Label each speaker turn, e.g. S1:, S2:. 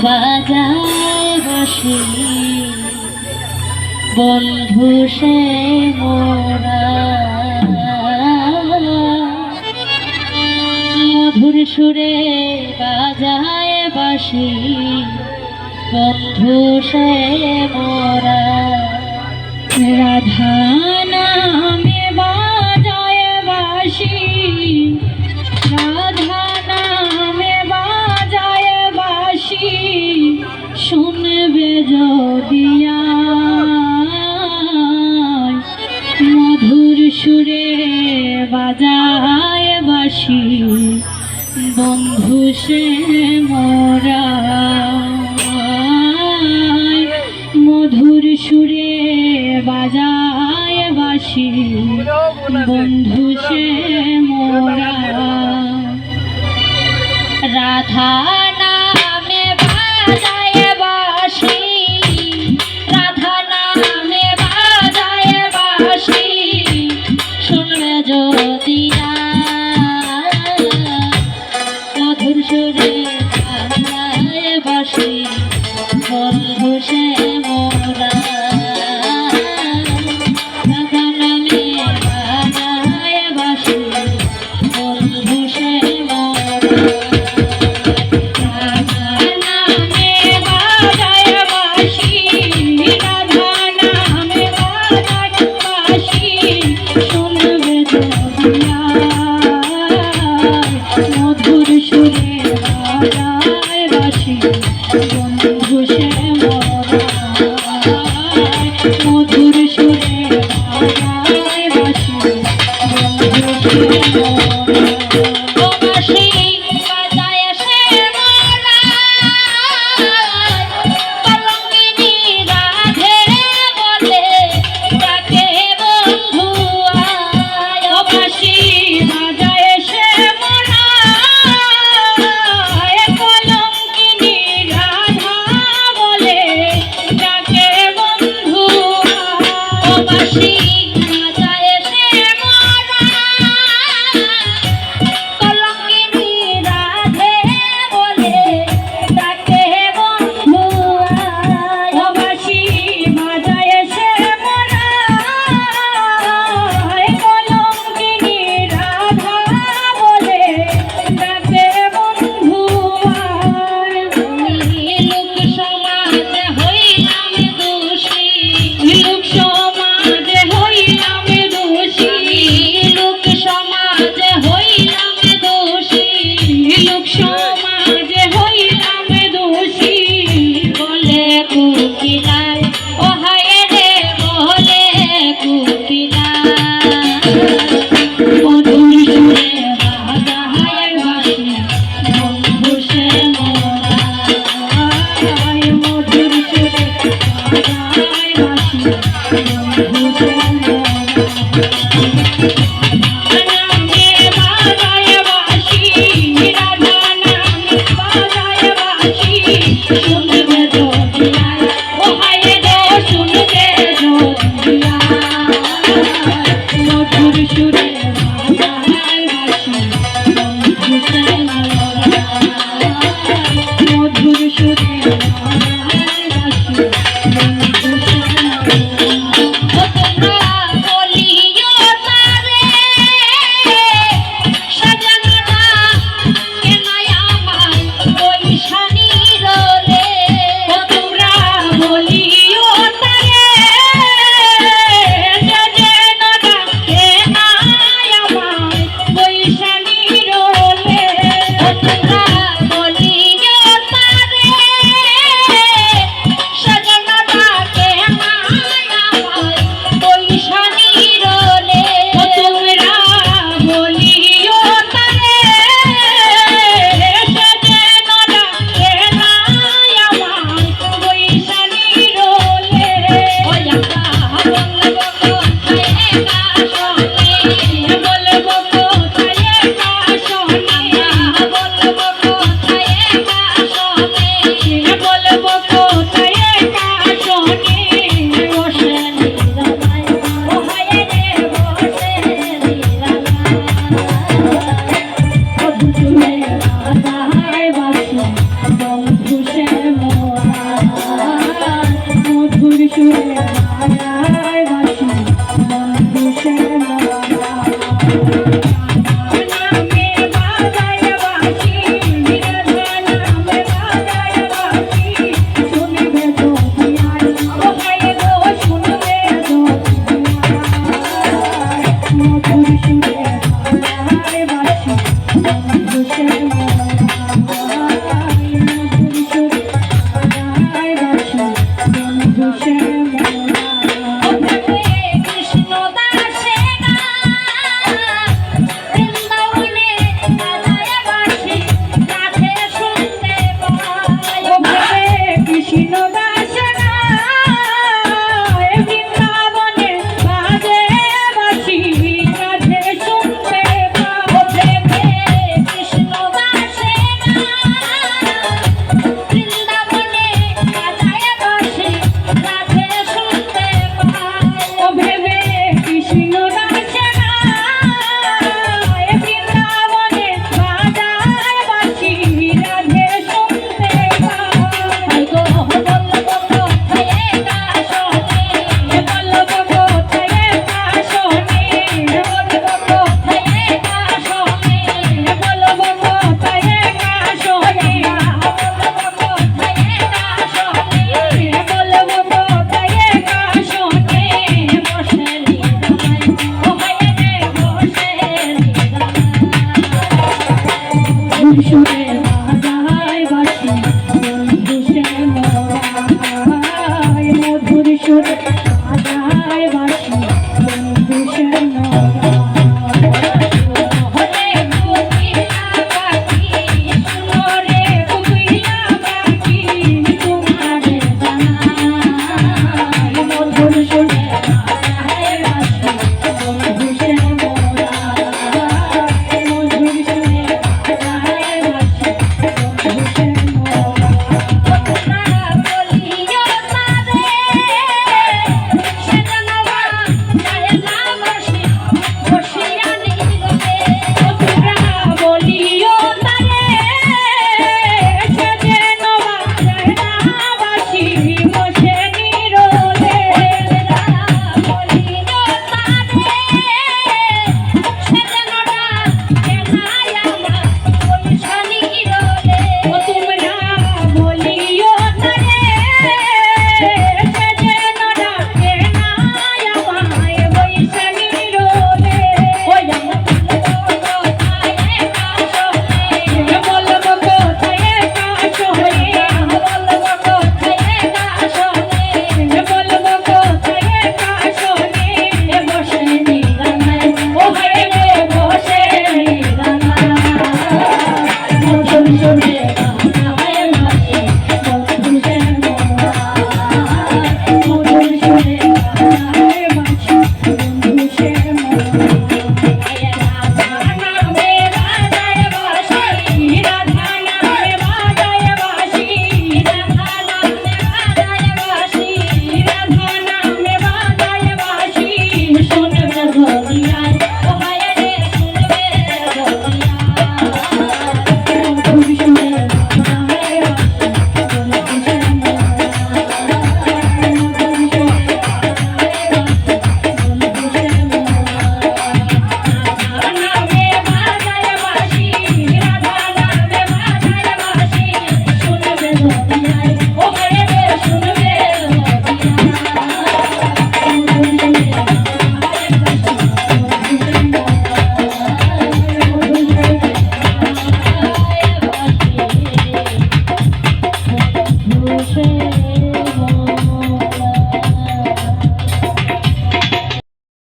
S1: বাজায় বাঁশি বন্ধু সে মোরা, মধুর সুরে বাজায় বাঁশি বন্ধু সে মোরা। রাধা নামে বাজায় বাঁশি, রাধা নামে বাজায় বাঁশি, শুনবে যদিয়া মধুর সুরে বাজায় বাঁশি বন্ধু সে মোরা। মধুর সুরে বাজায় বাঁশি বন্ধু সে মোরা। রাধা নামে বাজায় বাঁশি, রাধা নামে বাজায় বাঁশি, শুনবে যদিয়া মধুর সুরে বাজায় বাঁশি বন্ধু সে মোরা। রাধা নামে বাজায় বাঁশি বন্ধু সে মোরা। রাধা নামে বাজায় বাঁশি, রাধা নামে বাজায় বাঁশি, শুনবে যদিয়া মধুর সুরে বাজায় বাঁশি বন্ধু সে মোরা। মধুর সুরে বাজায় বাঁশি বন্ধু সে মোরা। ও বাঁশি বাজায় সে মোরা, কলঙ্কিনী রাধে বলে ডাকে বন্ধু আয়। ও বাঁশি বাজায় সে মোরা, কলঙ্কিনী রাধা বলে ডাকে বন্ধু আয়। ও বাঁশি বাজায় সে মোরা, কলঙ্কিনী রাধে বলে ডাকে বন্ধু আয়। ও বাঁশি বাজায় সে মোরা, কলঙ্কিনী রাধা বলে ডাকে বন্ধু আয়। লোক সমাজে হইলাম দোষী, লোক সমাজে হইলাম দোষী, লোক সমাজে হইলাম দোষী, লোক সমাজে হইলাম দোষী, বলে কুকিলায় ও হায় রে বলে কুকিলায়। মধুর সুরে বাজায় বাঁশি বন্ধু সে মোরা, মধুর সুরে বাজায় বাঁশি বন্ধু সে মোরা। নামে বাজায় বাঁশি, রাধা নামে বাজায় বাঁশি, শুনবে যদিয়া ও হায় রে শুনবে যদিয়া মধুর সুরে বাজায় বাঁশি বন্ধু সে মোরা। মধুর সুরে বাজায় বাঁশি বন্ধু সে মোরা। ও তোমরা বলিও তারে সাজানোটা কেন আমার ওই শানির রে। ও তোমরা বলিও তারে সাজানোটা কেন আমার ওই শানির রে। ও তোমরা বলিও তারে কৃষ্ণ